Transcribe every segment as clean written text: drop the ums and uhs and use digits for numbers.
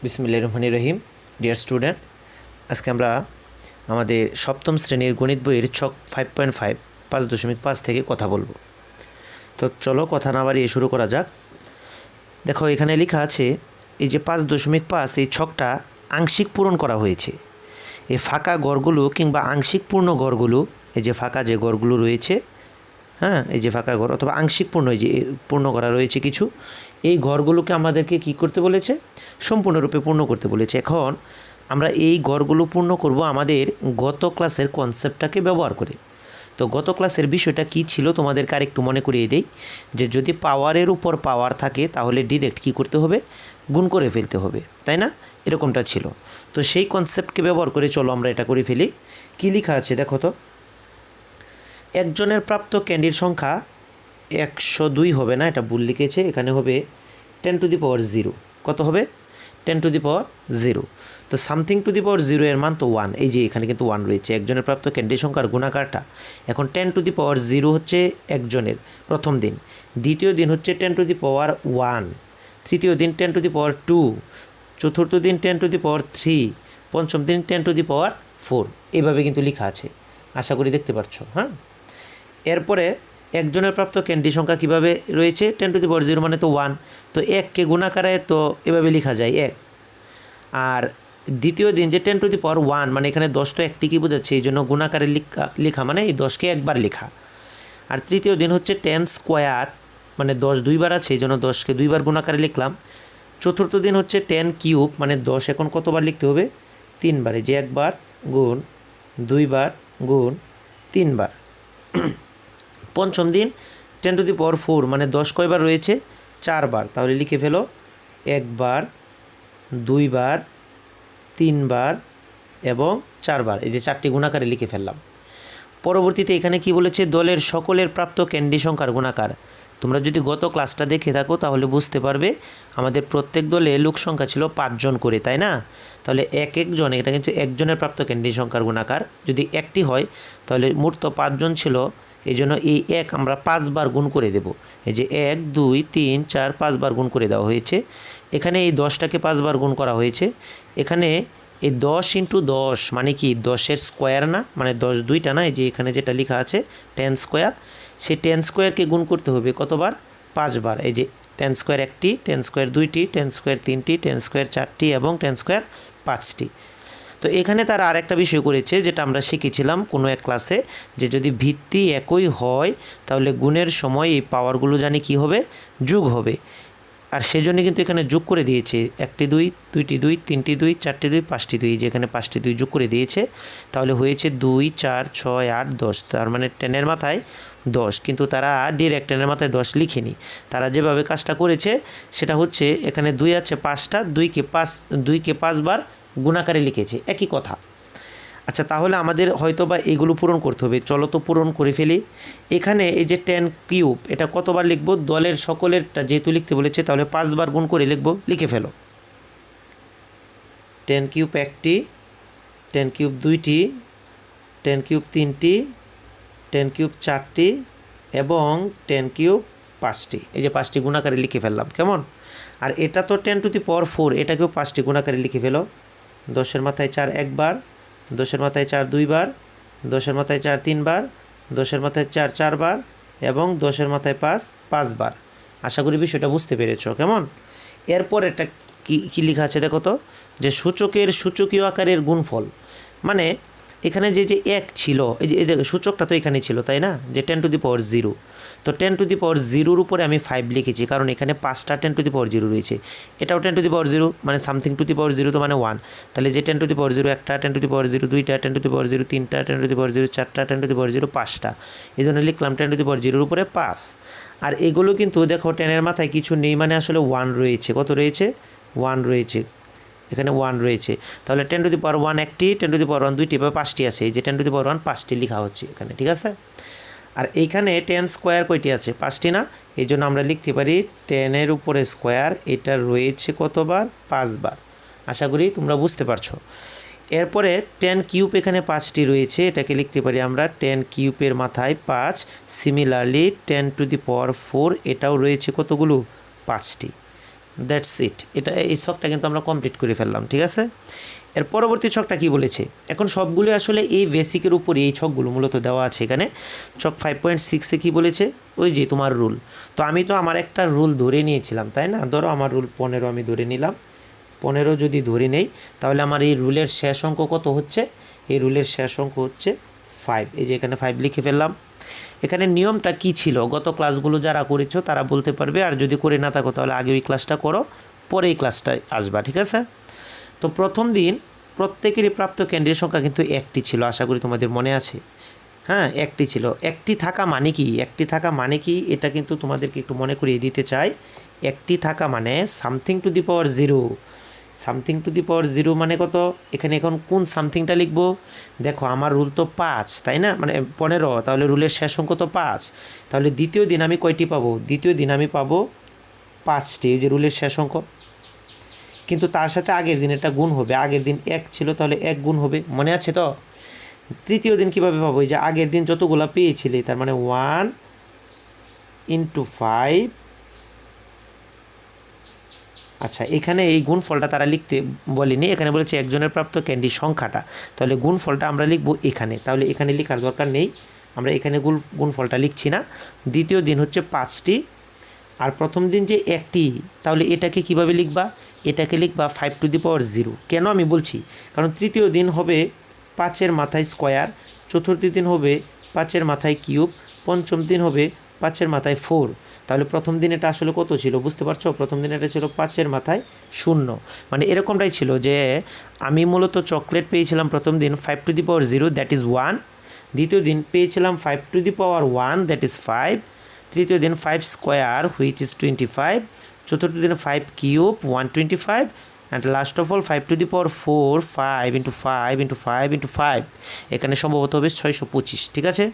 বিসমিল্লাহির রহমানির রহিম। Dear student, আজকে আমরা আমাদের সপ্তম শ্রেণীর গণিত বইয়ের ছক 5.5 5.5 থেকে কথা বলবো। তো চলো কথা না বাড়িয়ে শুরু করা যাক। দেখো এখানে লেখা আছে এই যে 5.5 এই ছকটা আংশিক পূরণ করা হয়েছে। এই ফাঁকা ঘরগুলো কিংবা আংশিক পূর্ণ ঘরগুলো, এই যে ফাঁকা যে ঘরগুলো রয়েছে, হ্যাঁ, এই যে ফাঁকা ঘর অথবা আংশিক পূর্ণ, এই যে পূর্ণ করা রয়েছে কিছু, এই ঘরগুলোকে আমাদেরকে কি করতে বলেছে? সম্পূর্ণরূপে পূর্ণ করতে বলেছে। এখন আমরা এই ঘরগুলো পূর্ণ করব আমাদের গত ক্লাসের কনসেপ্টটাকে ব্যবহার করে। তো গত ক্লাসের বিষয়টা কি ছিল তোমাদেরকে আরেকটু মনে করিয়ে দেই, যে যদি পাওয়ারের উপর পাওয়ার থাকে তাহলে ডিরেক্ট কি করতে হবে? গুণ করে ফেলতে হবে, তাই না? এরকমটা ছিল। তো সেই কনসেপ্টকে ব্যবহার করে চলো আমরা এটা করে ফেলি। কী লেখা আছে দেখো তো। একজনের প্রাপ্ত ক্যান্ডির সংখ্যা 102 হবে না, এটা ভুল লিখেছে, এখানে হবে 10⁻0। কত হবে? 10⁻0। তো সামথিং টু দি পাওয়ার 0 এর মান তো 1, এই যে এখানে কিন্তু 1 রয়েছে। একজনের প্রাপ্ত ক্যান্ডির সংখ্যার গুণাকারটা এখন 10⁻0 হচ্ছে একজনের প্রথম দিন, দ্বিতীয় দিন হচ্ছে 10⁻1, তৃতীয় দিন 10⁻2, চতুর্থ দিন 10⁻3, পঞ্চম দিন 10⁻4। এইভাবে কিন্তু লেখা আছে, আশা করি দেখতে পাচ্ছ। হ্যাঁ, এরপরে একজনের প্রাপ্ত ক্যান্ডি সংখ্যা কীভাবে রয়েছে? 10⁻0 মানে তো 1, তো 1কে গুণাকারে তো এভাবে লেখা যায় 1। আর দ্বিতীয় দিন যে 10⁻1 মানে এখানে 10 তো একটি কি বোঝাচ্ছে, এই জন্য গুণাকারে লেখা মানে এই 10কে একবার লেখা। আর তৃতীয় দিন হচ্ছে 10 স্কোয়ার মানে 10 দুইবার আছে, এই জন্য 10কে দুইবার গুণাকারে লিখলাম। চতুর্থ দিন হচ্ছে 10 কিউব মানে 10 এখন কতবার লিখতে হবে? 3বার, যে একবার গুণ, দুইবার গুণ, 3বার। পঞ্চম দিন 10⁻4 মানে 10 কয়বার রয়েছে? 4বার, তাহলে লিখে ফেলো একবার, দুইবার, 3বার এবং 4বার, এই যে 4টি গুণাকারে লিখে ফেললাম। পরবর্তীতে এখানে কি বলেছে? দলের সকলের প্রাপ্ত ক্যান্ডি সংখ্যার গুণাকার। তোমরা যদি গত ক্লাসটা দেখে থাকো তাহলে বুঝতে পারবে আমাদের প্রত্যেক দলে লোক সংখ্যা ছিল 5 জন করে, তাই না? তাহলে এক একজন, এটা কিন্তু একজনের প্রাপ্ত ক্যান্ডি সংখ্যার গুণাকার। যদি একটি হয় তাহলে মোট তো 5 জন ছিল, এই জন্য এই 1 আমরা 5 বার গুণ করে দেব। এই যে 1 2 3 4 5 বার গুণ করে দেওয়া হয়েছে। এখানে এই 10টাকে 5 বার গুণ করা হয়েছে। এখানে এই 10 × 10 মানে কি 10-এর স্কোয়ার না, মানে 10 দুইটা না, এই যে এখানে যেটা লেখা আছে 10 স্কোয়ার, সেই 10 স্কোয়ারকে গুণ করতে হবে কতবার? 5 বার। এই যে 10 স্কোয়ার একটি, 10 স্কোয়ার দুইটি, 10 স্কোয়ার তিনটি, 10 স্কোয়ার চারটি এবং 10 স্কোয়ার 5টি। তো এখানে তারা আরেকটা বিষয় করেছে যেটা আমরা শিখেছিলাম কোনো এক ক্লাসে, যে যদি ভিত্তি একই হয় তাহলে গুণের সময় এই পাওয়ারগুলো জানি কি হবে? যোগ হবে। আর সেজন্য কিন্তু এখানে যোগ করে দিয়েছে, একটি 2, দুইটি 2, তিনটি 2, চারটি 2, 5টি 2, যেখানে 5টি 2 যোগ করে দিয়েছে, তাহলে হয়েছে 2 4 6 8 10। তার মানে 10-এর মাথায় 10, কিন্তু তারা ডিরেক্ট 10-এর মাথায় 10 লিখেনি। তারা যেভাবে কাজটা করেছে সেটা হচ্ছে এখানে 2 আছে 5টা, 2কে 5 বার গুণাকারে লিখেছে, একই কথা। আচ্ছা, তাহলে আমাদের হয়তো বা এগুলো পূরণ করতে হবে, চলো তো পূরণ করে ফেলি। এখানে এই যে 10 কিউব এটা কতবার লিখব? দলের সকলেরটা যেহেতু লিখতে বলেছে তাহলে 5 বার গুণ করে লিখব, লিখে ফেলো। 10 কিউব একটি, 10 কিউব দুইটি, 10 কিউব তিনটি, 10 কিউব চারটি এবং 10 কিউব 5টি, এই যে 5টি গুণাকারে লিখে ফেললাম। কেমন? আর এটা তো 10⁻4, এটাকেও 5টি গুণাকারে লিখে ফেলো। 10-এর মাথায় 4 একবার, 10-এর মাথায় 4 দুইবার, 10-এর মাথায় 4 3বার, 10-এর মাথায় 4 4বার এবং 10-এর মাথায় 5 5বার। আশা করি বিষয়টা বুঝতে পেরেছ। কেমন? এরপর এটা কি লেখা আছে দেখো তো, যে সূচকের সূচকীয় আকারের গুণফল। মানে এখানে যে 1 ছিল, এই যে সূচকটা তো এখানে ছিল, তাই না? যে 10⁻0, তো 10⁻0-র উপরে আমি 5 লিখেছি, কারণ এখানে 5টা 10⁻0 রয়েছে। এটাও 10�0, মানে সামথিং টু দি পাওয়ার 0 তো মানে 1। তাহলে যে 10⁻0 একটা, 10⁻0 দুইটা, 10⁻0 তিনটা, 10⁻0 চারটা, 10⁻0 5টা, এই জন্য লিখলাম 10⁻0-র উপরে 5। আর এগুলো কিন্তু দেখো 10-এর মাথায় কিছু নেই, মানে আসলে 1 রয়েছে। কত রয়েছে? 1 রয়েছে, এখানে 1 রয়েছে। তাহলে 10⁻1 একটি, 10⁻1 দুইটি বা 5টি আছে, এই যে 10⁻1 5টি লেখা হচ্ছে এখানে, ঠিক আছে? আর এইখানে 10 স্কোয়ার কয়টি আছে? 5টি না, এই জন্য আমরা লিখতে পারি 10-এর উপরে স্কোয়ার, এটা রয়েছে কতবার? 5 বার। আশা করি তোমরা বুঝতে পারছো। এরপরে 10 কিউব এখানে 5টি রয়েছে, এটাকে লিখতে পারি আমরা 10 কিউবের মাথায় 5। সিমিলারলি 10⁻4 এটাও রয়েছে কতগুলো? 5টি। That's it. এটা এই ছকটা কিন্তু আমরা কমপ্লিট করে ফেললাম, ঠিক আছে। এর পরবর্তী ছকটা কি বলেছে, এখন সবগুলো আসলে এই বেসিকের উপরে এই ছকগুলো মূলত দেওয়া আছে এখানে। ছক 5.6-এ কী বলেছে, ওই যে তোমার রুল। তো আমি তো আমার একটা রুল ধরে নিয়েছিলাম, তাই না? ধরো আমার রুল 15 আমি ধরে নিলাম। 15 যদি ধরে নেই তাহলে আমার এই রুলের শেষ অঙ্ক কত হচ্ছে, এই রুলের শেষ অঙ্ক হচ্ছে 5। এই যে এখানে 5 লিখে ফেললাম। এখানে নিয়মটা কি ছিল, গত ক্লাসগুলো যারা করেছো তারা বলতে পারবে, আর যদি করে না থাকো তাহলে আগে ওই ক্লাসটা করো, পরে এই ক্লাসটায় আসবা, ঠিক আছে। তো প্রথম দিন প্রত্যেকেরই প্রাপ্ত ক্যান্ডির সংখ্যা কিন্তু একটি ছিল, আশা করি তোমাদের মনে আছে। হ্যাঁ, একটি ছিল। একটি থাকা মানে কি, একটি থাকা মানে কি এটা কিন্তু তোমাদেরকে একটু মনে করিয়ে দিতে চাই। একটি থাকা মানে something to the power 0। Something to the power 0 মানে কত, এখানে এখন কোন সামথিংটা লিখবো, দেখো আমার রুল তো 5, তাই না, মানে 15, তাহলে রুলের শেষ অঙ্ক তো 5। তাহলে দ্বিতীয় দিন আমি কয়টি পাবো, দ্বিতীয় দিন আমি পাবো 5টি, এই যে রুলের শেষ অঙ্ক। কিন্তু তার সাথে আগের দিন এটা গুণ হবে, আগের দিন 1 ছিল তাহলে 1 গুণ হবে, মনে আছে তো। তৃতীয় দিন কীভাবে পাবো, এই যে আগের দিন যতগুলো পেয়েছিলে তার মানে 1 × 5। আচ্ছা, এখানে এই গুণফলটা তারা লিখতে বলেনি, এখানে বলেছে একজনের প্রাপ্ত ক্যান্ডির সংখ্যাটা, তাহলে গুণফলটা আমরা লিখবো এখানে। তাহলে এখানে লেখার দরকার নেই, আমরা এখানে গুণফলটা লিখছি না। দ্বিতীয় দিন হচ্ছে 5টি, আর প্রথম দিন যে একটি, তাহলে এটাকে কিভাবে লিখবা, এটাকে লিখবা 5 টু দি পাওয়ার 0। কেন আমি বলছি, কারণ তৃতীয় দিন হবে 5-এর মাথায় স্কোয়ার, চতুর্থ দিন হবে 5-এর মাথায় কিউব, পঞ্চম দিন হবে 5-এর মাথায় 4। তাহলে প্রথম দিন এটা আসলে কত ছিল বুঝতে পারছো, প্রথম দিন এটা ছিল 5-এর মাথায় 0। মানে এরকমটাই ছিল যে আমি মূলত চকলেট পেয়েছিলাম প্রথম দিন 5 two the power 0, that is 1। দ্বিতীয় দিন পেয়েছিলাম 5 two the power 1, that is 5। তৃতীয় দিন 5 স্কোয়ার হুইচ ইজ 25। চতুর্থ দিন 5 cube 125। And last of all 5 two the পাওয়ার 4, 5 × 5 × 5 × 5, এখানে সম্ভবত হবে 625, ঠিক আছে।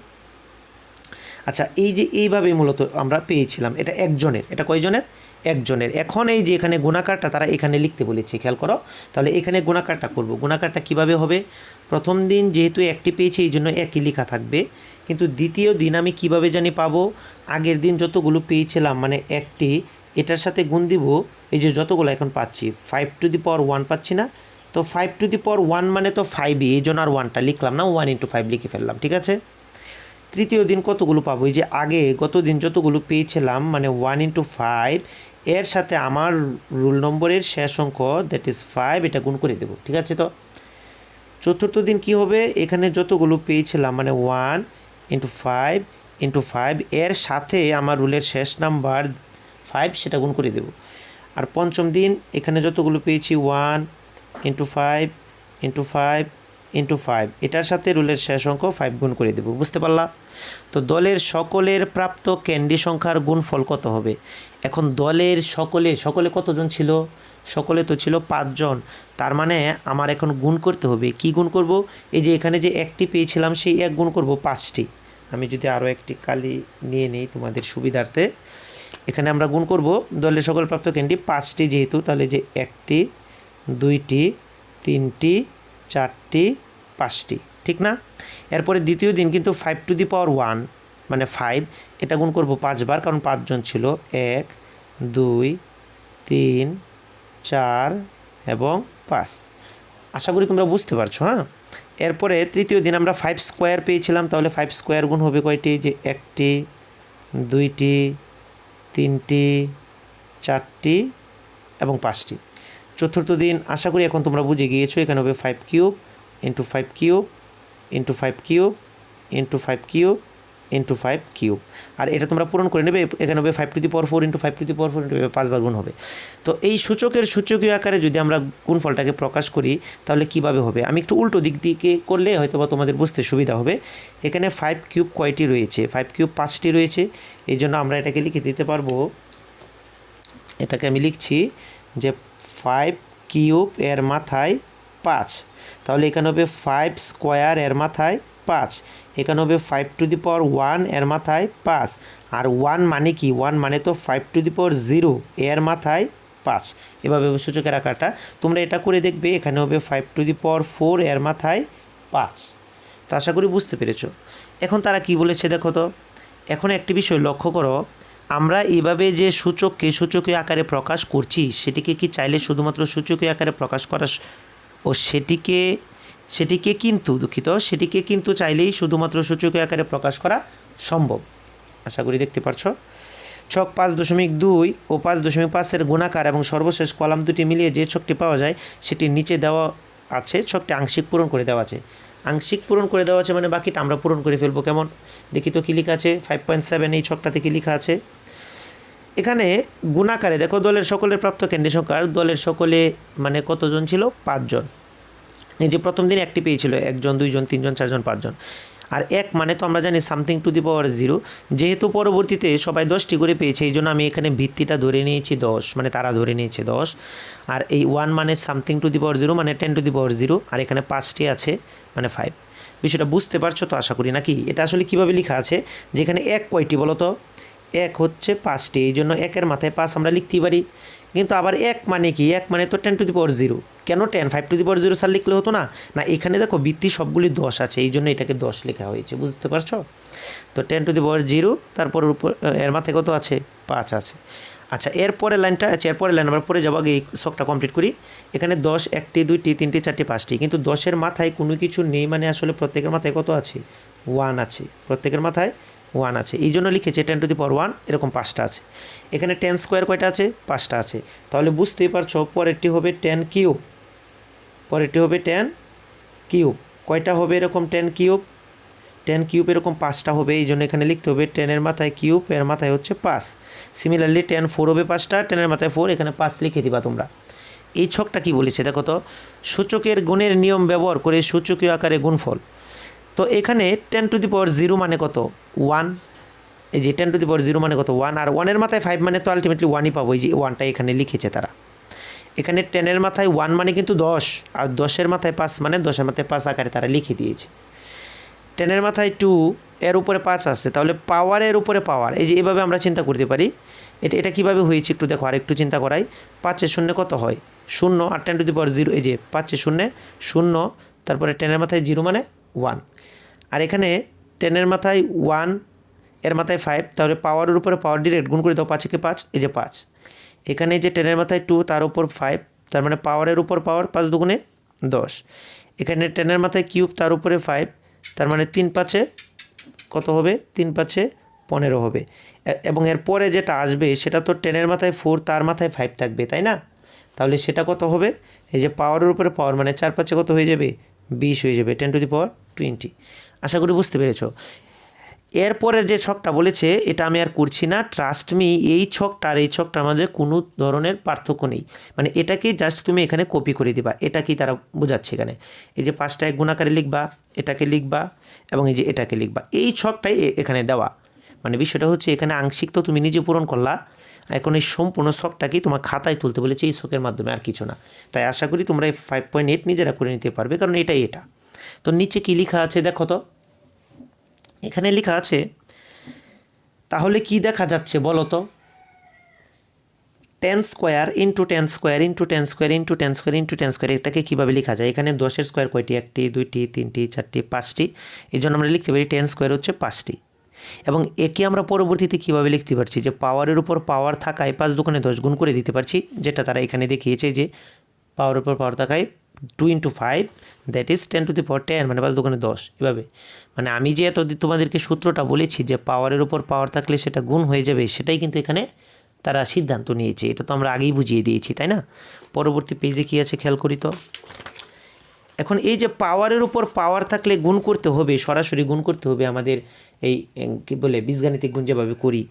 আচ্ছা, এই যে এইভাবে মূলত আমরা পেয়েছিলাম, এটা একজনের, এটা কয়জনের, একজনের। এখন এই যে এখানে গুণাকারটা তারা এখানে লিখতে বলেছে, খেয়াল করো। তাহলে এখানে গুণাকারটা করব, গুণাকারটা কিভাবে হবে, প্রথম দিন যেহেতু একটি পেয়েছি এই জন্য একই লেখা থাকবে, কিন্তু দ্বিতীয় দিন আমি কিভাবে জানি পাবো, আগের দিন যতগুলো পেয়েছিলাম মানে একটি, এটার সাথে গুণ দিব এই যে যতগুলো এখন পাচ্ছি, 5 টু দি পাওয়ার 1 পাচ্ছি না, তো 5 টু দি পাওয়ার 1 মানে তো 5ই, এই জন্য আর 1টা লিখলাম না, 1 × 5 লিখে ফেললাম, ঠিক আছে। তৃতীয় দিন কতগুলো পাবো, এই যে আগে গত দিন যতগুলো পেয়েছিলাম মানে 1 × 5, এর সাথে আমার রুল নম্বরের শেষ অঙ্ক দ্যাট ইজ 5, এটা গুণ করে দেবো, ঠিক আছে। তো চতুর্থ দিন কি হবে, এখানে যতগুলো পেয়েছিলাম মানে 1 × 5 × 5, এর সাথে আমার রুলের শেষ নাম্বার 5, সেটা গুণ করে দেব। আর পঞ্চম দিন এখানে যতগুলো পেয়েছি 1 × 5 × 5 × 5, এটার সাথে রুলের শেষ অঙ্ক 5 গুণ করে দেব, বুঝতে পারলা। তো দলের সকলের প্রাপ্ত ক্যান্ডি সংখ্যার গুণফল কত হবে। এখন দলের সকলে কতজন ছিল, সকলে তো ছিল 5 জন, তার মানে আমার এখন গুণ করতে হবে। কি গুণ করব, এই যে এখানে যে একটি পেয়েছিলাম সেই 1 গুণ করব 5টি। আমি যদি আরও একটি কালি নিয়ে নিই তোমাদের সুবিধার্থে, এখানে আমরা গুণ করব দলের সকল প্রাপ্ত ক্যান্ডি 5টি যেহেতু, তাহলে যে 1টি 2টি 3টি 4টি 5টি, ঠিক না। এরপরে দ্বিতীয় দিন কিন্তু 5 টু দি পাওয়ার 1 মানে 5, এটা গুণ করব 5 বার, কারণ 5 জন ছিল, 1 2 3 4 এবং 5। আশা করি তোমরা বুঝতে পারছো। হ্যাঁ, এরপরে তৃতীয় দিন আমরা 5 স্কোয়ার পেয়েছিলাম, তাহলে 5 স্কোয়ার গুণ হবে কয়টি, যে 1টি 2টি 3টি 4টি এবং 5টি। চতুর্থ দিন আশা করি এখন তোমরা বুঝে গিয়েছো, এখানে হবে 5 cube × 5 cube × 5 cube × 5 cube × 5 cube, আর এটা তোমরা পূরণ করে নেবে, এখানে হবে 5 two the power 4 × 5 two the পাওয়ার 4 × 5 বার গুণ হবে। তো এই সূচকীয় আকারে যদি আমরা গুণফলটাকে প্রকাশ করি তাহলে কিভাবে হবে, আমি একটু উল্টো দিক দিকে করলে হয়তো বা তোমাদের বুঝতে সুবিধা হবে। এখানে 5 কিউব কয়টি রয়েছে, 5 কিউব 5টি রয়েছে, এই জন্য আমরা এটাকে লিখে দিতে পারবো, এটাকে আমি লিখছি যে 5 কিউব এর মাথায় 5, তাহলে এখানে হবে 5 স্কোয়ার এর মাথায় 5, এখানে হবে 5 টু দি পাওয়ার 1 এর মাথায় 5, আর 1 মানে কি, 1 মানে তো 5 টু দি পাওয়ার 0 এর মাথায় 5। এভাবে সূচকের আকারটা তোমরা এটা করে দেখবে, এখানে হবে 5 টু দি পাওয়ার 4 এর মাথায় 5। তো আশা করি বুঝতে পেরেছো। এখন তারা কি বলেছে দেখো তো, এখন একটি বিষয় লক্ষ্য করো, আমরা এইভাবে যে সূচককে সূচকীয় আকারে প্রকাশ করছি সেটিকে কি চাইলে শুধুমাত্র সূচকীয় আকারে প্রকাশ করা ও সেটিকে কিন্তু চাইলেই শুধুমাত্র সূচকীয় আকারে প্রকাশ করা সম্ভব। আশা করি দেখতে পারছো। ছক 5.2 ও 5.5-এর গুণাকার এবং সর্বশেষ কলাম দুটি মিলিয়ে যে ছকটি পাওয়া যায় সেটি নিচে দেওয়া আছে। ছকটি আংশিক পূরণ করে দেওয়া আছে। আংশিক পূরণ করে দেওয়া আছে মানে বাকিটা আমরা পূরণ করে ফেলবো। কেমন দেখি তো কী লেখা আছে? 5.7 এই ছকটাতে কী লেখা আছে? এখানে গুণাকারে দেখো দলের সকলের প্রাপ্ত ক্যান্ডি সংখ্যার দলের সকলে মানে কতজন ছিল? 5 জন। এই যে প্রথম দিন একটি পেয়েছিল 1 জন 2 জন 3 জন 4 জন 5 জন। আর এক মানে তো আমরা জানি সামথিং টু দি পাওয়ার 0। যেহেতু পরবর্তীতে সবাই 10টি করে পেয়েছে এই জন্য আমি এখানে ভিত্তিটা ধরে নিয়েছি 10, মানে তারা ধরে নিয়েছে 10। আর এই 1 মানে সামথিং টু দি পাওয়ার 0 মানে 10 টু দি পাওয়ার 0। আর এখানে 5টি আছে মানে 5। বিষয়টা বুঝতে পারছো তো আশা করি নাকি? এটা আসলে কীভাবে লেখা আছে, যেখানে এক কয়টি বলো তো? এক হচ্ছে 5টি, এই জন্য একের মাথায় 5 আমরা লিখতেই পারি। কিন্তু আবার এক মানে কি? এক মানে তো 10 টু দি পাওয়ার 0। কেন 10? 5 টু দি পাওয়ার 0 স্যার লিখলে হতো না? না, এখানে দেখো বৃত্তি সবগুলি 10 আছে, এই জন্য এটাকে 10 লেখা হয়েছে। বুঝতে পারছো? তো 10 টু দি পাওয়ার 0, তারপর উপর এর মাথায় কত আছে? 5 আছে। আচ্ছা, এরপরের লাইনটা আছে, এরপরের লাইন আমরা পরে যাবো। আগে এই ছকটা কমপ্লিট করি। এখানে 10 1টি 2টি 3টি 4টি 5টি, কিন্তু 10-এর মাথায় কোনো কিছু নেই, মানে আসলে প্রত্যেকের মাথায় কত আছে? 1 আছে। প্রত্যেকের মাথায় 1 আছে, এই জন্য লিখেছে 10 টু দি পাওয়ার 1, এরকম 5টা আছে। এখানে 10 স্কোয়ার কয়টা আছে? 5টা আছে। তাহলে বুঝতেই পারছো পরেরটি হবে 10 কিউব। পরেরটি হবে 10 কিউব। কয়টা হবে এরকম 10 কিউব? 10 কিউব এরকম 5টা হবে, এই জন্য এখানে লিখতে হবে 10-এর মাথায় কিউব, এর মাথায় হচ্ছে 5। সিমিলারলি 10 4 হবে 5টা, 10-এর মাথায় 4, এখানে 5 লিখে দিবা তোমরা। এই ছকটা কি বলেছে দেখো তো? সূচকের গুণের নিয়ম ব্যবহার করে সূচকীয় আকারে গুণফল। তো এখানে 10 টু দি পাওয়ার 0 মানে কত? 1। এই যে 10 টু দি পাওয়ার 0 মানে কত? 1। আর 1-এর মাথায় 5 মানে তো আলটিমেটলি 1ই পাবো। এই যে 1টা এখানে লিখেছে তারা। এখানে 10-এর মাথায় 1 মানে কিন্তু 10, আর 10-এর মাথায় 5 মানে 10-এর মাথায় 5 আকারে তারা লিখে দিয়েছে। 10-এর মাথায় 2, এর উপরে 5 আছে, তাহলে পাওয়ারের উপরে পাওয়ার। এই যে এভাবে আমরা চিন্তা করতে পারি। এটা কীভাবে হয়েছে একটু দেখো, আর একটু চিন্তা করাই। 5-এর শূন্য কত হয়? 0। আর 10 টু দি পাওয়ার 0, এই যে 5-এর শূন্য 0, তারপরে 10-এর মাথায় 0 মানে 1। আর এখানে 10-এর মাথায় 1, এর মাথায় 5, তাহলে পাওয়ারের উপরে পাওয়ার ডিরেক্ট গুণ করে দাও। 5-এ 5, এই যে 5। এখানে যে 10-এর মাথায় 2, তার উপর 5, তার মানে পাওয়ারের উপর পাওয়ার, 5 দুগুণে 10। এখানে 10-এর মাথায় কিউব, তার উপরে 5, তার মানে 3-5-এ কত হবে? 3-5-এ 15 হবে। এবং এর পরে যেটা আসবে সেটা তো 10-এর মাথায় 4, তার মাথায় 5 থাকবে, তাই না? তাহলে সেটা কত হবে? এই যে পাওয়ারের উপরে পাওয়ার, মানে 4-5-এ কত হয়ে যাবে? 20 হয়ে যাবে, 10 টু দি পাওয়ার 20। আশা করি বুঝতে পেরেছো। এরপরের যে ছকটা বলেছে এটা আমি আর করছি না, ট্রাস্ট মি। এই ছকটার মাঝে কোনো ধরনের পার্থক্য নেই, মানে এটাকে জাস্ট তুমি এখানে কপি করে দিবা। এটা কি তারা বোঝাচ্ছে এখানে? এই যে 5টা এক গুণাকারে লিখবা, এটাকে লিখবা, এবং এই যে এটাকে লিখবা। এই ছকটাই এখানে দেওয়া। মানে বিষয়টা হচ্ছে এখানে আংশিক তো তুমি নিজে পূরণ করলা, এখন এই সম্পূর্ণ ছকটাকেই তোমার খাতায় তুলতে বলেছে এই ছকের মাধ্যমে, আর কিছু না। তাই আশা করি তোমরা এই 5.8 নিজেরা করে নিতে পারবে, কারণ এটাই এটা। তো নিচে কি লেখা আছে দেখো তো? এখানে লেখা আছে, তাহলে কি দেখা যাচ্ছে বলো তো? 10 square into 10 square into 10 square into 10 square into 10 square, এটাকে কীভাবে লেখা যায়? এখানে 10-এর স্কোয়ার কয়টি? 1টি 2টি 3টি 4টি 5টি, এই জন্য আমরা লিখতে পারি 10 স্কোয়ার হচ্ছে 5টি। এবং একে আমরা পরবর্তীতে কীভাবে লিখতে পারছি? যে পাওয়ারের উপর পাওয়ার থাকায় 5 দুগুণে 10 গুণ করে দিতে পারছি, যেটা তারা এখানে দেখিয়েছে যে পাওয়ারের উপর পাওয়ার থাকায় 2 × 5, দ্যাট ইজ 10 টু দি পাওয়ার 10, মানে 5 দুগুণে 10। এভাবে মানে আমি যে এত তোমাদেরকে সূত্রটা বলেছি যে পাওয়ারের উপর পাওয়ার থাকলে সেটা গুণ হয়ে যাবে, সেটাই কিন্তু এখানে তারা সিদ্ধান্ত নিয়েছে। এটা তো আমরা আগেই বুঝিয়ে দিয়েছি, তাই না? পরবর্তী পেজে কী আছে খেয়াল করি তো। এখন এই যে পাওয়ারের উপর পাওয়ার থাকলে গুণ করতে হবে, সরাসরি গুণ করতে হবে, আমাদের এই কী বলে বীজগাণিতিক গুণ যেভাবে করি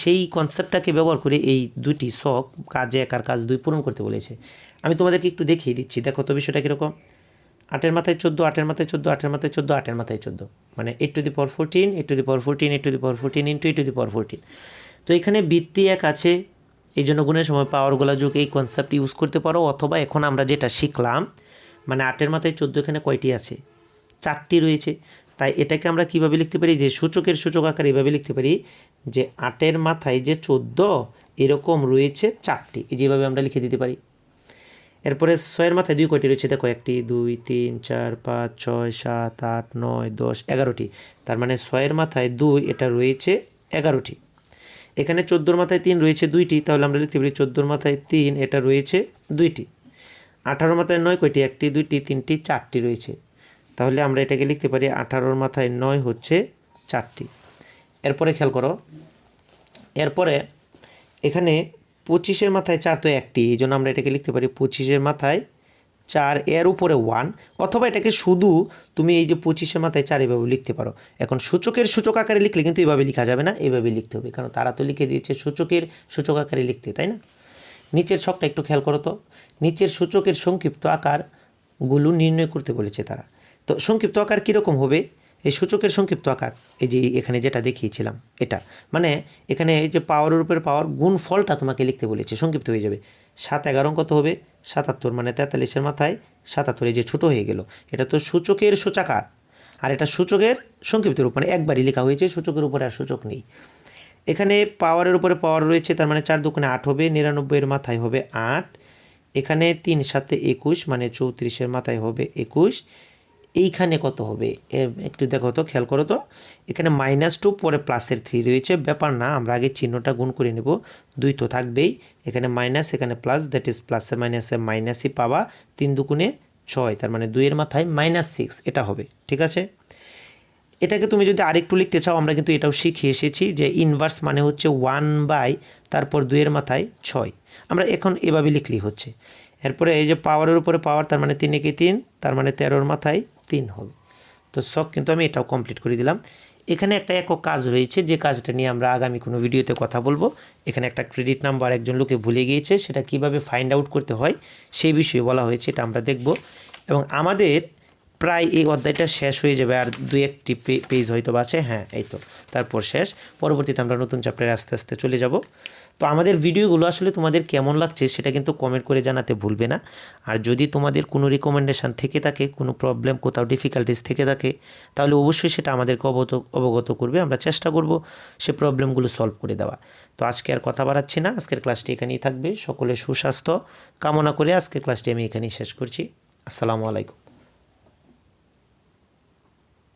সেই কনসেপ্টটাকে ব্যবহার করে এই দুটি ছক কাজ 1 আর কাজ 2 পূরণ করতে বলেছে। আমি তোমাদেরকে একটু দেখিয়ে দিচ্ছি, দেখো তো বিষয়টা কীরকম। 8-এর মাথায় 14, 8-এর মাথায় 14, 8-এর মাথায় 14, 8-এর মাথায় 14, মানে 8 to the power 14, 8 to the power 14, 8 to the power 14 into 8 to the power 14। তো এখানে বৃত্তি 1 আছে, এই জন্য গুণের সময় পাওয়ারগুলো যোগ এই কনসেপ্ট ইউজ করতে পারো। অথবা এখন আমরা যেটা শিখলাম, মানে 8-এর মাথায় 14 এখানে কয়টি আছে? 4টি রয়েছে। তাই এটাকে আমরা কীভাবে লিখতে পারি? যে সূচকের সূচক আকারে এভাবে লিখতে পারি যে 8-এর মাথায় যে 14 এরকম রয়েছে 4টি, যেভাবে আমরা লিখে দিতে পারি। এরপরে 6-এর মাথায় 2 কয়টি রয়েছে? দেখো 1 2 3 4 5 6 7 8 9 10 11টি, তার মানে 6-এর মাথায় 2 এটা রয়েছে 11টি। এখানে 14 মাথায় 3 রয়েছে 2টি, তাহলে আমরা লিখতে পারি 14 মাথায় 3 এটা রয়েছে 2টি। 18 মাথায় 9 কয়টি? 1টি 2টি 3টি 4টি রয়েছে, তাহলে আমরা এটাকে লিখতে পারি 18 মাথায় 9 হচ্ছে 4টি। এরপরে খেয়াল করো, এরপরে এখানে 25 মাথায় 4 তো 1টি, এই জন্য আমরা এটাকে লিখতে পারি 25 মাথায় 4 এর উপরে 1, অথবা এটাকে শুধু তুমি এই যে 25 মাথায় 4 এভাবে লিখতে পারো। এখন সূচকের সূচক আকারে লিখলে কিন্তু এভাবে লেখা যাবে না, এভাবে লিখতে হবে, কারণ তারা তো লিখে দিয়েছে সূচকের সূচক আকারে লিখতে, তাই না? নিচের ছকটা একটু খেয়াল করো তো, নিচের সূচকের সংক্ষিপ্ত আকারগুলো নির্ণয় করতে বলেছে তারা। তো সংক্ষিপ্ত আকার কীরকম হবে? এই সূচকের সংক্ষিপ্ত আকার এই যে এখানে যেটা দেখিয়েছিলাম এটা, মানে এখানে এই যে পাওয়ারের উপরে পাওয়ার গুণফলটা তোমাকে লিখতে বলেছে, সংক্ষিপ্ত হয়ে যাবে। 7 11 কত হবে? 77, মানে 43 মাথায় 77, এই যে ছোটো হয়ে গেল। এটা তো সূচকের সূচাকার, আর এটা সূচকের সংক্ষিপ্ত রূপ, মানে একবারই লেখা হয়েছে, সূচকের উপরে আর সূচক নেই। এখানে পাওয়ারের উপরে পাওয়ার রয়েছে, তার মানে 4 দুগুণে 8 হবে, 99 এর মাথায় হবে 8। এখানে 3 7 21, মানে 34 মাথায় হবে 21। এইখানে কত হবে একটু দেখো তো, খেয়াল করো তো, এখানে -2 পরে প্লাসের 3 রয়েছে, ব্যাপার না, আমরা আগে চিহ্নটা গুণ করে নেব। 2 তো থাকবেই, এখানে মাইনাস এখানে প্লাস, দ্যাট ইজ প্লাসে মাইনাসে মাইনাসই পাবা। 3 দুগুণে 6, তার মানে 2 এর মাথায় -6, এটা হবে, ঠিক আছে? এটাকে তুমি যদি আরেকটু লিখতে চাও, আমরা কিন্তু এটাও শিখে এসেছি যে ইনভার্স মানে হচ্ছে 1/, তারপর 2 এর মাথায় 6, আমরা এখন এভাবে লিখলেই হচ্ছে। এরপরে এই যে পাওয়ারের উপরে পাওয়ার, তার মানে 3 একে 3, তার মানে 13 মাথায় 3 হবে। তো শখ কিন্তু আমি এটাও কমপ্লিট করে দিলাম। এখানে একটা একক কাজ রয়েছে, যে কাজটা নিয়ে আমরা আগামী কোনো ভিডিওতে কথা বলবো। এখানে একটা ক্রেডিট নাম্বার একজন লোকে ভুলে গিয়েছে, সেটা কিভাবে ফাইন্ড আউট করতে হয় সেই বিষয়ে বলা হয়েছে, এটা আমরা দেখব। এবং আমাদের প্রায় এই অধ্যায়টা শেষ হয়ে যাবে, আর 2-1টি পেজ হয়তো আছে, হ্যাঁ এই তো, তারপর শেষ। পরবর্তীতে আমরা নতুন চ্যাপ্টারে আস্তে আস্তে চলে যাব। তো আমাদের ভিডিওগুলো আসলে তোমাদের কেমন লাগছে সেটা কিন্তু কমেন্ট করে জানাতে ভুলবে না। আর যদি তোমাদের কোনো রিকমেন্ডেশান থেকে থাকে, কোনো প্রবলেম, কোথাও ডিফিকাল্টিস থেকে থাকে, তাহলে অবশ্যই সেটা আমাদেরকে অবগত করবে, আমরা চেষ্টা করব সে প্রবলেমগুলো সলভ করে দেওয়া। তো আজকে আর কথা বাড়াচ্ছি না, আজকের ক্লাসটি এখানেই থাকবে। সকলের সুস্বাস্থ্য কামনা করে আজকের ক্লাসটি আমি এখানেই শেষ করছি। আসসালামু আলাইকুম।